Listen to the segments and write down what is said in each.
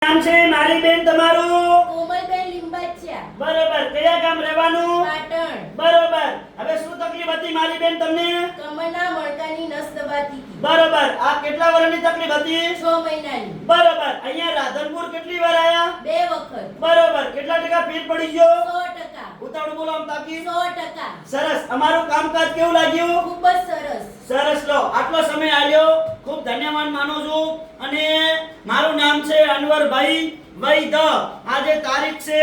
નામ છે મારી બેન તમારું? કોમલબેન લીંબાચિયા. બરોબર. કયા ગામ રહેવાનું? પાટણ. બરોબર. હવે શું તકલીફ હતી મારી બેન તમને? કમરના મણકાની નસ દબાતી હતી. બરોબર. આ કેટલા વર્ષની તકલીફ હતી? 6 મહિનાની. બરોબર. અહીંયા રાધનપુર કેટલી વાર આયા? 2 વખત. બરોબર. કેટલા ટકા ફેર પડી ગયો? 100%. ઉતાવળ બોલો આમ તાકી. 100%. સરસ. અમારું કામકાજ કેવું લાગ્યું? ખૂબ જ સરસ. સરસ. લો આટલો સમય આલ્યો ખૂબ ધન્યવાદ માનું છું. અને મારું નામ છે અનવરભાઈ વૈદ. આજે તારીખ છે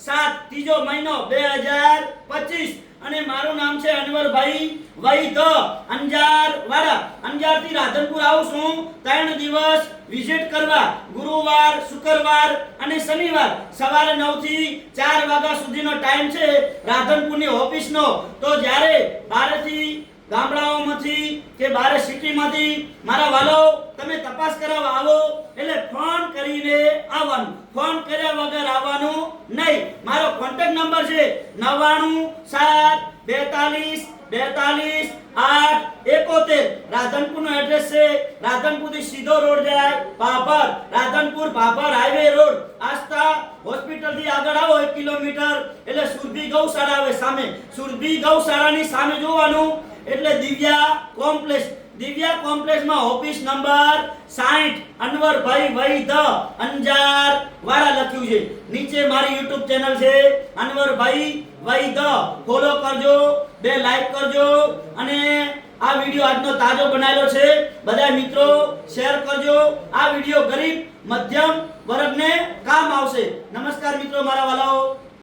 7 ત્રીજો મહિનો 2025 અને મારું નામ છે અનવરભાઈ વૈદ. અંજાર વાડા. અંજાર થી રાધનપુર આવું છું 3 દિવસ વિઝિટ કરવા. ગુરુવાર, શુક્રવાર અને શનિવાર સવારે 9 થી 4 વાગ્યા સુધીનો ટાઈમ છે રાધનપુરની ઓફિસનો. તો જ્યારે બહારથી ગામડાઓમાંથી કે બહાર સિટીમાંથી મારા વાલો તમે તપાસ કરાવવા આવો એટલે ફોન કરીને આવવાનું. ફોન કર્યા વગર આવવાનું નહીં. મારો કોન્ટેક્ટ નંબર છે 9972422871. રાધનપુરનો એડ્રેસ છે. રાધનપુરથી સીધો રોડ જાય Bhabhar. Radhanpur Bhabhar highway road. Aastha hospital થી આગળ આવો 1 કિલોમીટર એટલે સુરભી ગૌશાળા આવે સામે. સુરભી ગૌશાળાની સામે જોવાનું એટલે દિવ્યા કોમ્પ્લેક્સ. દિવ્યા કોમ્પ્લેક્સમાં ઓફિસ નંબર 60 અનવરભાઈ વૈદ અંજાર વાળા લખ્યું છે. નીચે મારી YouTube ચેનલ છે અનવરભાઈ વૈદ. ફોલો કરજો, 2 લાઈક કરજો અને આ વિડિયો આજનો તાજો બનાવેલો છે. બધા મિત્રો શેર કરજો. આ વિડિયો ગરીબ મધ્યમ વર્ગને કામ આવશે. નમસ્કાર મિત્રો મારા વાલાઓ.